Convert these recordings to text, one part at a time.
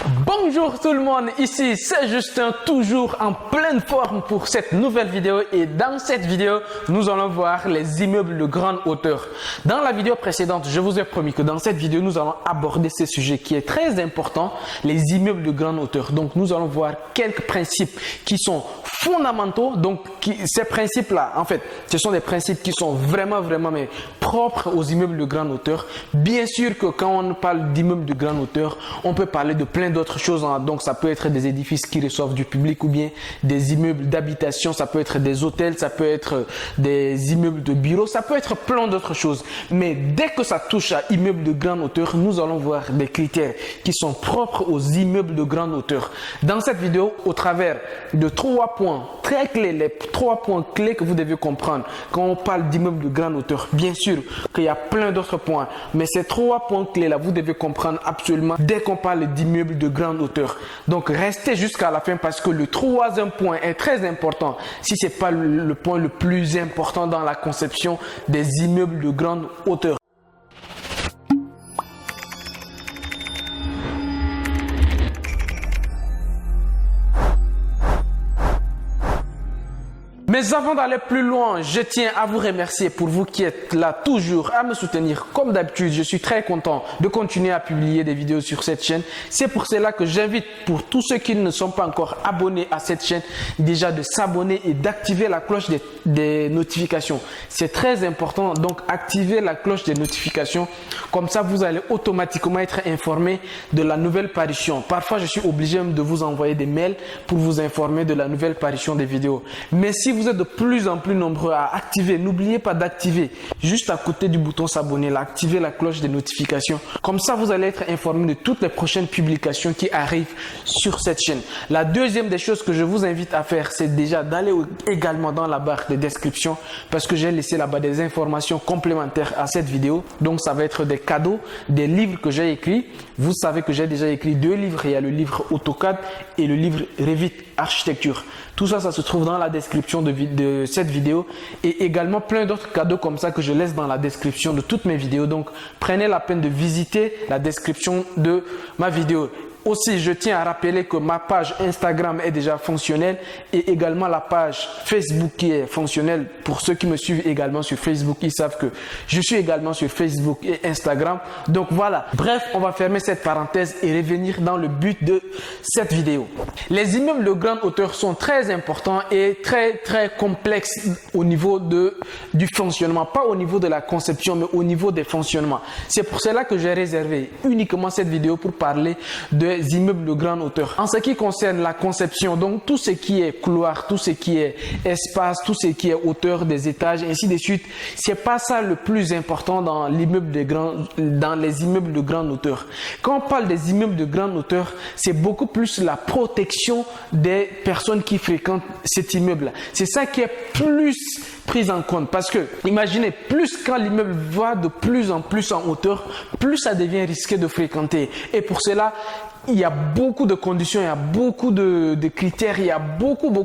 Bonjour tout le monde, ici c'est Justin, toujours en pleine forme pour cette nouvelle vidéo et dans cette vidéo, nous allons voir les immeubles de grande hauteur. Dans la vidéo précédente, je vous ai promis que dans cette vidéo, nous allons aborder ce sujet qui est très important, les immeubles de grande hauteur. Donc nous allons voir quelques principes qui sont fondamentaux. Donc ces principes-là, en fait, ce sont des principes qui sont vraiment mais propres aux immeubles de grande hauteur. Bien sûr que quand on parle d'immeubles de grande hauteur, on peut parler de plein d'autres choses. Donc ça peut être des édifices qui reçoivent du public ou bien des immeubles d'habitation, ça peut être des hôtels, ça peut être des immeubles de bureaux, ça peut être plein d'autres choses. Mais dès que ça touche à immeubles de grande hauteur, nous allons voir des critères qui sont propres aux immeubles de grande hauteur. Dans cette vidéo, au travers de 3 points très clés, les 3 points clés que vous devez comprendre quand on parle d'immeubles de grande hauteur. Bien sûr qu'il y a plein d'autres points, mais ces 3 points clés là, vous devez comprendre absolument dès qu'on parle d'immeubles de grande hauteur. Donc restez jusqu'à la fin parce que le 3e point est très important, si ce n'est pas le point le plus important dans la conception des immeubles de grande hauteur. Mais avant d'aller plus loin, je tiens à vous remercier pour vous qui êtes là toujours à me soutenir. Comme d'habitude, je suis très content de continuer à publier des vidéos sur cette chaîne. C'est pour cela que j'invite pour tous ceux qui ne sont pas encore abonnés à cette chaîne, déjà de s'abonner et d'activer la cloche des notifications. C'est très important, donc activez la cloche des notifications. Comme ça, vous allez automatiquement être informé de la nouvelle parution. Parfois, je suis obligé de vous envoyer des mails pour vous informer de la nouvelle parution des vidéos. Mais si vous êtes de plus en plus nombreux à activer, n'oubliez pas d'activer juste à côté du bouton s'abonner, activer la cloche des notifications. Comme ça, vous allez être informé de toutes les prochaines publications qui arrivent sur cette chaîne. La deuxième des choses que je vous invite à faire, c'est déjà d'aller également dans la barre de description parce que j'ai laissé là-bas des informations complémentaires à cette vidéo. Donc, ça va être des cadeaux, des livres que j'ai écrits. Vous savez que j'ai déjà écrit 2 livres. Il y a le livre AutoCAD et le livre Revit Architecture. Tout ça, ça se trouve dans la description de cette vidéo et également plein d'autres cadeaux comme ça que je laisse dans la description de toutes mes vidéos. Donc, prenez la peine de visiter la description de ma vidéo. Aussi, je tiens à rappeler que ma page Instagram est déjà fonctionnelle et également la page Facebook qui est fonctionnelle. Pour ceux qui me suivent également sur Facebook, ils savent que je suis également sur Facebook et Instagram. Donc voilà. Bref, on va fermer cette parenthèse et revenir dans le but de cette vidéo. Les immeubles de grande hauteur sont très importants et très complexes au niveau du fonctionnement. Pas au niveau de la conception, mais au niveau des fonctionnements. C'est pour cela que j'ai réservé uniquement cette vidéo pour parler des immeubles de grande hauteur. En ce qui concerne la conception, donc tout ce qui est couloir, tout ce qui est espace, tout ce qui est hauteur des étages, ainsi de suite, c'est pas ça le plus important dans les immeubles de grande hauteur. Quand on parle des immeubles de grande hauteur, c'est beaucoup plus la protection des personnes qui fréquentent cet immeuble-là. C'est ça qui est plus prise en compte parce que imaginez, plus quand l'immeuble va de plus en plus en hauteur, plus ça devient risqué de fréquenter. Et pour cela, il y a beaucoup de conditions, il y a beaucoup de critères, il y a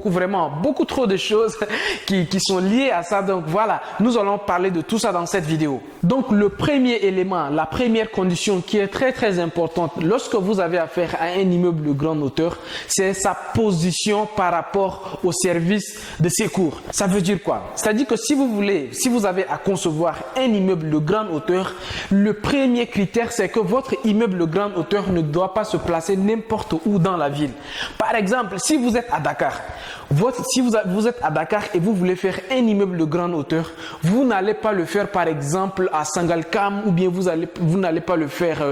vraiment beaucoup trop de choses qui sont liées à ça. Donc voilà, nous allons parler de tout ça dans cette vidéo. Donc le premier élément, la première condition qui est très importante lorsque vous avez affaire à un immeuble de grande hauteur, c'est sa position par rapport au service de secours. Ça veut dire quoi? C'est-à-dire que si vous avez à concevoir un immeuble de grande hauteur, le premier critère, c'est que votre immeuble de grande hauteur ne doit pas se placer n'importe où dans la ville. Par exemple, si vous êtes à Dakar, vous êtes à Dakar et vous voulez faire un immeuble de grande hauteur, vous n'allez pas le faire par exemple à Sangalkam ou bien vous n'allez pas le faire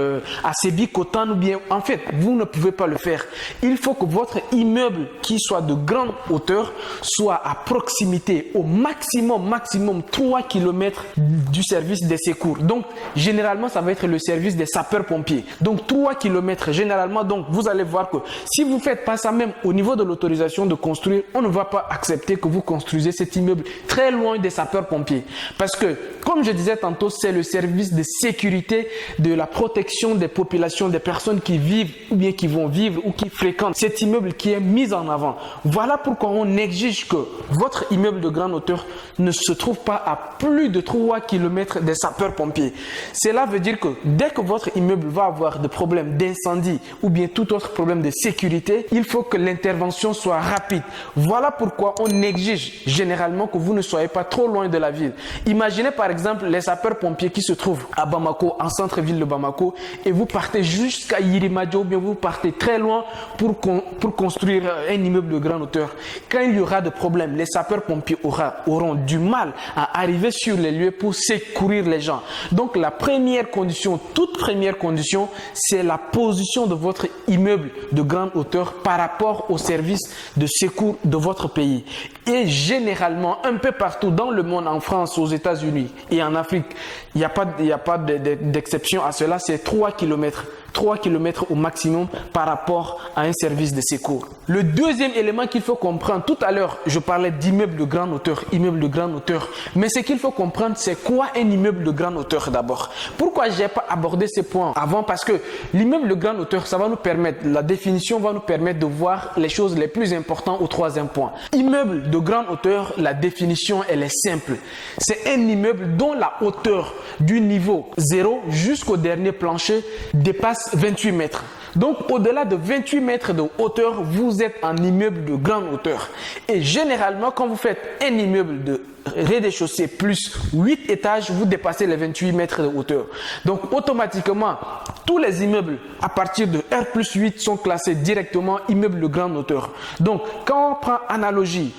à Sébikotane ou bien en fait, vous ne pouvez pas le faire. Il faut que votre immeuble qui soit de grande hauteur soit à proximité au maximum 3 km du service des secours. Donc, généralement, ça va être le service des sapeurs-pompiers. Donc, 3 km généralement. Donc, vous allez voir que si vous ne faites pas ça même au niveau de l'autorisation de construire, on ne va pas accepter que vous construisez cet immeuble très loin des sapeurs-pompiers. Parce que, comme je disais tantôt, c'est le service de sécurité, de la protection des populations, des personnes qui vivent ou bien qui vont vivre ou qui fréquentent cet immeuble qui est mis en avant. Voilà pourquoi on exige que votre immeuble de grande hauteur ne se trouve pas à plus de 3 km des sapeurs-pompiers. Cela veut dire que dès que votre immeuble va avoir des problèmes d'incendie ou bien tout autre problème de sécurité, il faut que l'intervention soit rapide. Voilà pourquoi on exige généralement que vous ne soyez pas trop loin de la ville. Imaginez par exemple les sapeurs-pompiers qui se trouvent à Bamako, en centre-ville de Bamako, et vous partez jusqu'à Yirimadio, ou bien vous partez très loin pour construire un immeuble de grande hauteur. Quand il y aura de problèmes, les sapeurs-pompiers auront du mal à arriver sur les lieux pour secourir les gens. Donc la première condition, toute première condition, c'est la position de votre immeuble de grande hauteur par rapport au service de secours de votre pays. Et généralement, un peu partout dans le monde, en France, aux États-Unis et en Afrique, il n'y a pas d'exception à cela, c'est 3 km. 3 km au maximum par rapport à un service de secours. Le deuxième élément qu'il faut comprendre, tout à l'heure, je parlais d'immeuble de grande hauteur, mais ce qu'il faut comprendre, c'est quoi un immeuble de grande hauteur d'abord. Pourquoi je n'ai pas abordé ces points avant? Parce que l'immeuble de grande hauteur, ça va nous permettre, la définition va nous permettre de voir les choses les plus importantes au troisième point. Immeuble de grande hauteur, la définition, elle est simple. C'est un immeuble dont la hauteur du niveau 0 jusqu'au dernier plancher dépasse 28 mètres. Donc, au-delà de 28 mètres de hauteur, vous êtes en immeuble de grande hauteur. Et généralement, quand vous faites un immeuble de rez-de-chaussée plus 8 étages, vous dépassez les 28 mètres de hauteur. Donc, automatiquement, tous les immeubles à partir de R+8 sont classés directement immeubles de grande hauteur. Donc, quand on prend analogie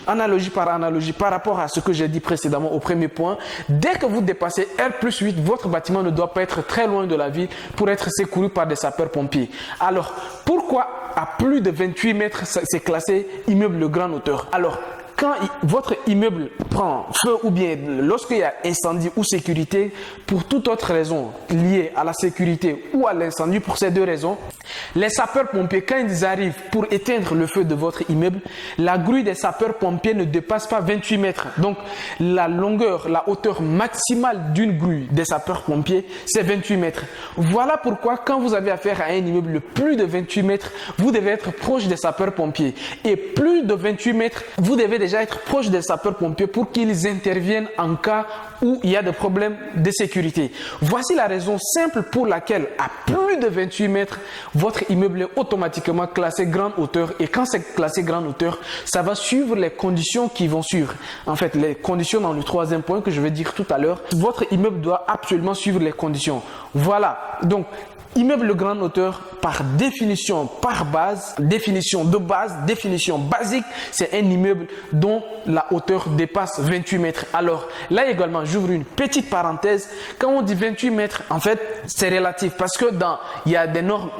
par rapport à ce que j'ai dit précédemment au premier point, dès que vous dépassez R+8, votre bâtiment ne doit pas être très loin de la ville pour être secouru par des sapeurs-pompiers. Alors, pourquoi à plus de 28 mètres, c'est classé immeuble de grande hauteur? Alors, quand votre immeuble prend feu ou bien lorsqu'il y a incendie ou sécurité, pour toute autre raison liée à la sécurité ou à l'incendie, pour ces deux raisons, les sapeurs-pompiers, quand ils arrivent pour éteindre le feu de votre immeuble, la grue des sapeurs-pompiers ne dépasse pas 28 mètres. Donc, la hauteur maximale d'une grue des sapeurs-pompiers, c'est 28 mètres. Voilà pourquoi, quand vous avez affaire à un immeuble de plus de 28 mètres, vous devez être proche des sapeurs-pompiers. Et plus de 28 mètres, vous devez déjà être proche des sapeurs-pompiers pour qu'ils interviennent en cas où il y a des problèmes de sécurité. Voici la raison simple pour laquelle, à plus de 28 mètres, votre immeuble est automatiquement classé grande hauteur. Et quand c'est classé grande hauteur, ça va suivre les conditions qui vont suivre. En fait, les conditions dans le troisième point que je vais dire tout à l'heure, votre immeuble doit absolument suivre les conditions. Voilà. Donc, immeuble de grande hauteur, par définition, définition basique, c'est un immeuble dont la hauteur dépasse 28 mètres. Alors, là également, j'ouvre une petite parenthèse. Quand on dit 28 mètres, en fait, c'est relatif parce que il y a des normes.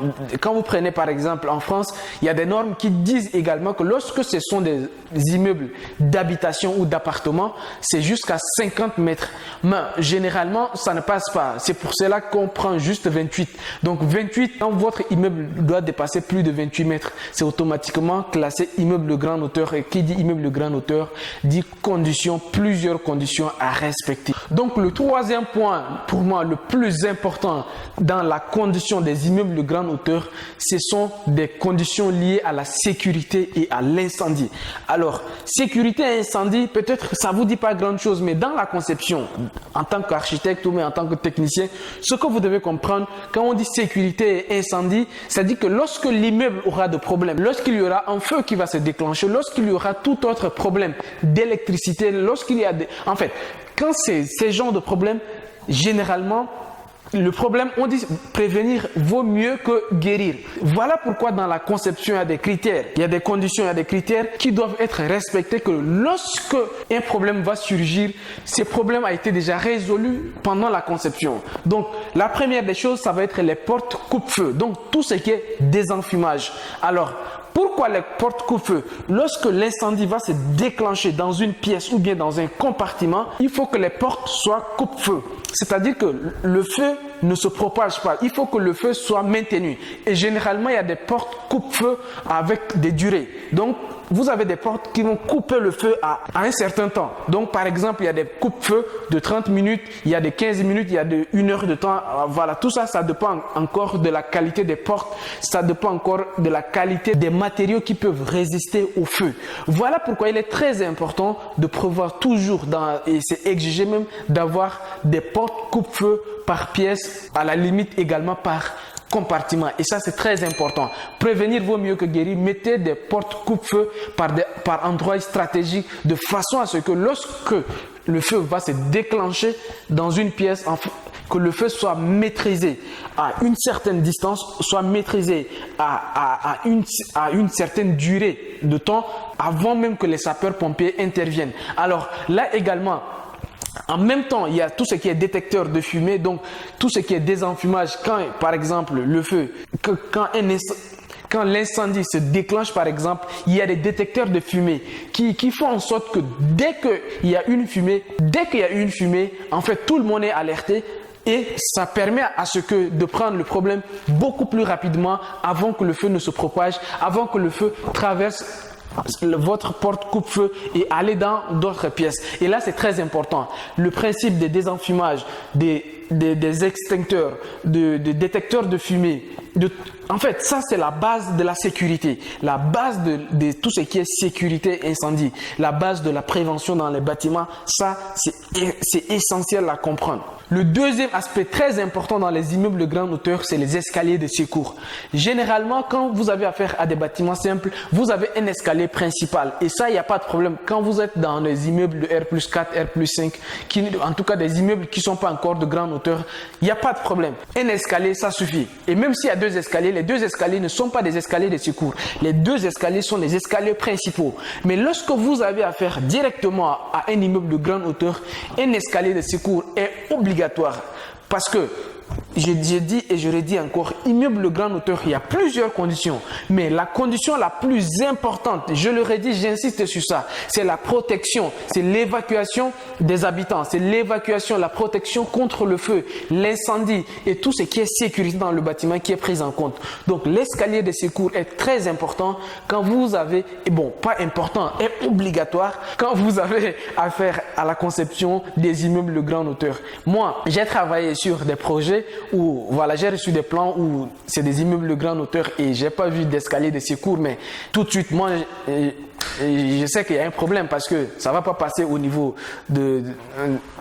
Quand vous prenez par exemple en France, il y a des normes qui disent également que lorsque ce sont des immeubles d'habitation ou d'appartement, c'est jusqu'à 50 mètres. Mais généralement, ça ne passe pas. C'est pour cela qu'on prend juste 28. Donc 28, quand votre immeuble doit dépasser plus de 28 mètres, c'est automatiquement classé immeuble de grande hauteur. Et qui dit immeuble de grande hauteur dit plusieurs conditions à respecter. Donc le troisième point, pour moi le plus important dans la condition des immeubles de grande hauteur, ce sont des conditions liées à la sécurité et à l'incendie. Alors, sécurité et incendie, peut-être ça vous dit pas grand chose, mais dans la conception, en tant qu'architecte ou même en tant que technicien, ce que vous devez comprendre, quand on dit sécurité et incendie, c'est-à-dire que lorsque l'immeuble aura de problèmes, lorsqu'il y aura un feu qui va se déclencher, lorsqu'il y aura tout autre problème d'électricité, lorsqu'il y a en fait, quand c'est ces genres de problèmes, généralement, le problème, on dit prévenir vaut mieux que guérir. Voilà pourquoi dans la conception, il y a des critères, il y a des conditions, il y a des critères qui doivent être respectés, que lorsque un problème va surgir, ce problème a été déjà résolu pendant la conception. Donc, la première des choses, ça va être les portes coupe-feu. Donc, tout ce qui est désenfumage. Alors, pourquoi les portes coupe-feu? Lorsque l'incendie va se déclencher dans une pièce ou bien dans un compartiment, il faut que les portes soient coupe-feu. C'est-à-dire que le feu ne se propage pas. Il faut que le feu soit maintenu. Et généralement, il y a des portes coupe-feu avec des durées. Donc, vous avez des portes qui vont couper le feu à un certain temps. Donc, par exemple, il y a des coupe-feux de 30 minutes, il y a de 15 minutes, il y a de 1 heure de temps. Voilà, tout ça, ça dépend encore de la qualité des portes. Ça dépend encore de la qualité des matériaux qui peuvent résister au feu. Voilà pourquoi il est très important de prévoir toujours, et c'est exigé même, d'avoir des portes coupe-feu par pièce, à la limite également par compartiments. Et ça, c'est très important. Prévenir vaut mieux que guérir. Mettez des portes coupe-feu par endroits stratégiques de façon à ce que lorsque le feu va se déclencher dans une pièce, que le feu soit maîtrisé à une certaine distance, soit maîtrisé à une certaine durée de temps avant même que les sapeurs-pompiers interviennent. Alors là également, en même temps, il y a tout ce qui est détecteur de fumée, donc tout ce qui est désenfumage, quand par exemple le feu, quand l'incendie se déclenche par exemple, il y a des détecteurs de fumée qui font en sorte que dès qu'il y a une fumée, en fait tout le monde est alerté. Et ça permet à ce que de prendre le problème beaucoup plus rapidement avant que le feu ne se propage, avant que le feu traverse votre porte coupe-feu et aller dans d'autres pièces. Et là, c'est très important. Le principe des désenfumages, des extincteurs, des détecteurs de fumée, en fait, ça, c'est la base de la sécurité, la base de tout ce qui est sécurité incendie, la base de la prévention dans les bâtiments. Ça, c'est essentiel à comprendre. Le deuxième aspect très important dans les immeubles de grande hauteur, c'est les escaliers de secours. Généralement, quand vous avez affaire à des bâtiments simples, vous avez un escalier principal. Et ça, il n'y a pas de problème. Quand vous êtes dans des immeubles de R+4, R+5, en tout cas des immeubles qui ne sont pas encore de grande hauteur, il n'y a pas de problème. Un escalier, ça suffit. Et même s'il y a deux escaliers, les deux escaliers ne sont pas des escaliers de secours. Les deux escaliers sont les escaliers principaux. Mais lorsque vous avez affaire directement à un immeuble de grande hauteur, un escalier de secours est obligatoire. Parce que, j'ai dit et je redis encore, immeuble de grande hauteur, il y a plusieurs conditions. Mais la condition la plus importante, je le redis, j'insiste sur ça, c'est la protection, c'est l'évacuation des habitants, c'est l'évacuation, la protection contre le feu, l'incendie et tout ce qui est sécurité dans le bâtiment qui est pris en compte. Donc l'escalier de secours est très important quand vous avez, et bon, pas important, est obligatoire quand vous avez affaire à la conception des immeubles de grande hauteur. Moi, j'ai travaillé sur des projets où voilà, j'ai reçu des plans où c'est des immeubles de grande hauteur et j'ai pas vu d'escalier de secours, mais tout de suite moi je sais qu'il y a un problème parce que ça va pas passer au niveau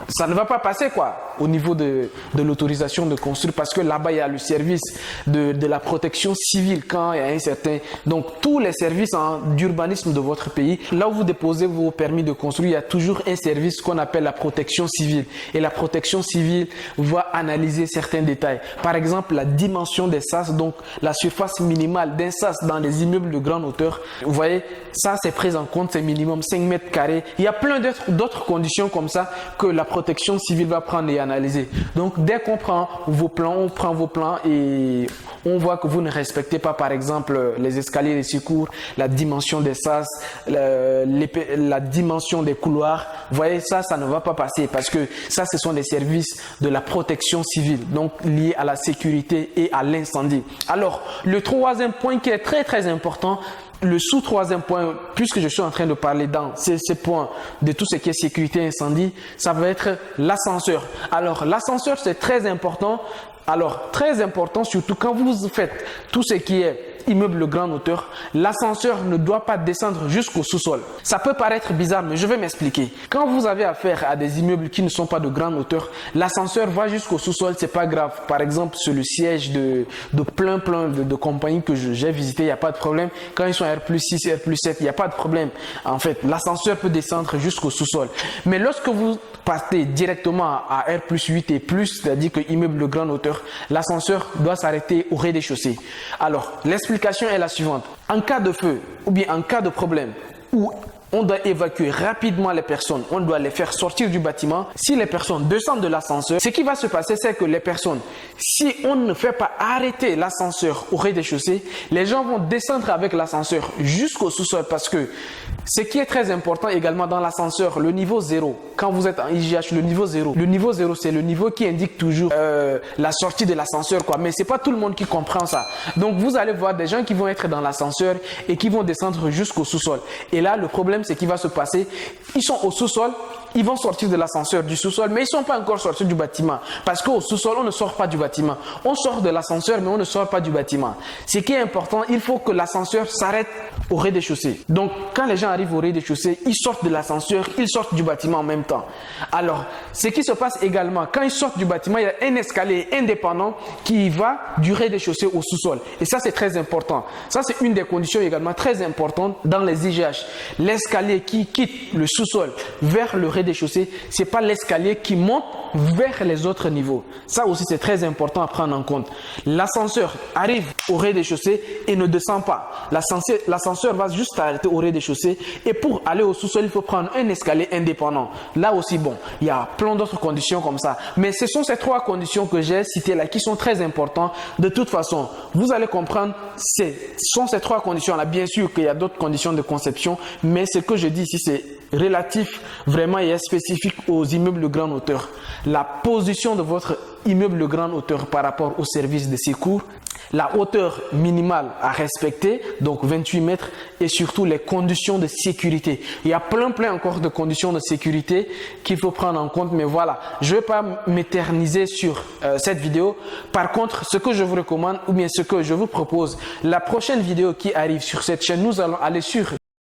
ça ne va pas passer quoi au niveau de l'autorisation de construire, parce que là-bas il y a le service de la protection civile quand il y a un certain, donc tous les services d'urbanisme de votre pays, là où vous déposez vos permis de construire, il y a toujours un service qu'on appelle la protection civile, et la protection civile va analyser certains détails, par exemple la dimension des sas, donc la surface minimale d'un sas dans les immeubles de grande hauteur, vous voyez, ça c'est pris en compte, c'est minimum 5 mètres carrés. Il y a plein d'autres conditions comme ça que la protection civile va prendre et analyser. Donc dès qu'on prend vos plans, on prend vos plans et on voit que vous ne respectez pas par exemple les escaliers de secours, la dimension des sas, la dimension des couloirs, vous voyez, ça ne va pas passer parce que ça ce sont des services de la protection civile, donc liés à la sécurité et à l'incendie. Alors le troisième point qui est très très important, le sous-troisième point, puisque je suis en train de parler dans ces points de tout ce qui est sécurité incendie, ça va être l'ascenseur. Alors l'ascenseur c'est très important. Alors très important surtout quand vous faites tout ce qui est immeuble de grande hauteur, l'ascenseur ne doit pas descendre jusqu'au sous-sol. Ça peut paraître bizarre, mais je vais m'expliquer. Quand vous avez affaire à des immeubles qui ne sont pas de grande hauteur, l'ascenseur va jusqu'au sous-sol, c'est pas grave. Par exemple, sur le siège de plein de compagnies que j'ai visité, il n'y a pas de problème. Quand ils sont R+6, R+7, il n'y a pas de problème. En fait, l'ascenseur peut descendre jusqu'au sous-sol. Mais lorsque vous partez directement à R+8 et plus, c'est-à-dire que immeuble de grande hauteur, l'ascenseur doit s'arrêter au rez-de-chaussée. Alors, l'explication est la suivante. En cas de feu ou bien en cas de problème où on doit évacuer rapidement les personnes, on doit les faire sortir du bâtiment. Si les personnes descendent de l'ascenseur, ce qui va se passer, c'est que les personnes, si on ne fait pas arrêter l'ascenseur au rez-de-chaussée, les gens vont descendre avec l'ascenseur jusqu'au sous-sol, parce que ce qui est très important également dans l'ascenseur, le niveau 0, quand vous êtes en IGH, le niveau 0, c'est le niveau qui indique toujours la sortie de l'ascenseur, quoi. Mais c'est pas tout le monde qui comprend ça. Donc vous allez voir des gens qui vont être dans l'ascenseur et qui vont descendre jusqu'au sous-sol. Et là, le problème, c'est qu'il va se passer, ils sont au sous-sol, ils vont sortir de l'ascenseur, du sous-sol, mais ils ne sont pas encore sortis du bâtiment. Parce qu'au sous-sol, on ne sort pas du bâtiment. On sort de l'ascenseur, mais on ne sort pas du bâtiment. Ce qui est important, il faut que l'ascenseur s'arrête au rez-de-chaussée. Donc, quand les gens arrivent au rez-de-chaussée, ils sortent de l'ascenseur, ils sortent du bâtiment en même temps. Alors, ce qui se passe également, quand ils sortent du bâtiment, il y a un escalier indépendant qui va du rez-de-chaussée au sous-sol. Et ça, c'est très important. Ça, c'est une des conditions également très importantes dans les IGH. L'escalier qui quitte le sous-sol vers le rez-de-chaussée, c'est pas l'escalier qui monte vers les autres niveaux. Ça aussi, c'est très important à prendre en compte. L'ascenseur arrive au rez-de-chaussée et ne descend pas. L'ascenseur va juste s'arrêter au rez-de-chaussée et pour aller au sous-sol, il faut prendre un escalier indépendant. Là aussi, bon, il y a plein d'autres conditions comme ça. Mais ce sont ces 3 conditions que j'ai citées là qui sont très importantes. De toute façon, vous allez comprendre, ce sont ces 3 conditions-là. Bien sûr qu'il y a d'autres conditions de conception, mais ce que je dis ici, c'est relatif vraiment et spécifique aux immeubles de grande hauteur. La position de votre immeuble de grande hauteur par rapport au service de secours, la hauteur minimale à respecter, donc 28 mètres, et surtout les conditions de sécurité. Il y a plein encore de conditions de sécurité qu'il faut prendre en compte, mais voilà, je ne vais pas m'éterniser sur cette vidéo. Par contre, ce que je vous recommande, ou bien ce que je vous propose, la prochaine vidéo qui arrive sur cette chaîne, nous allons aller sur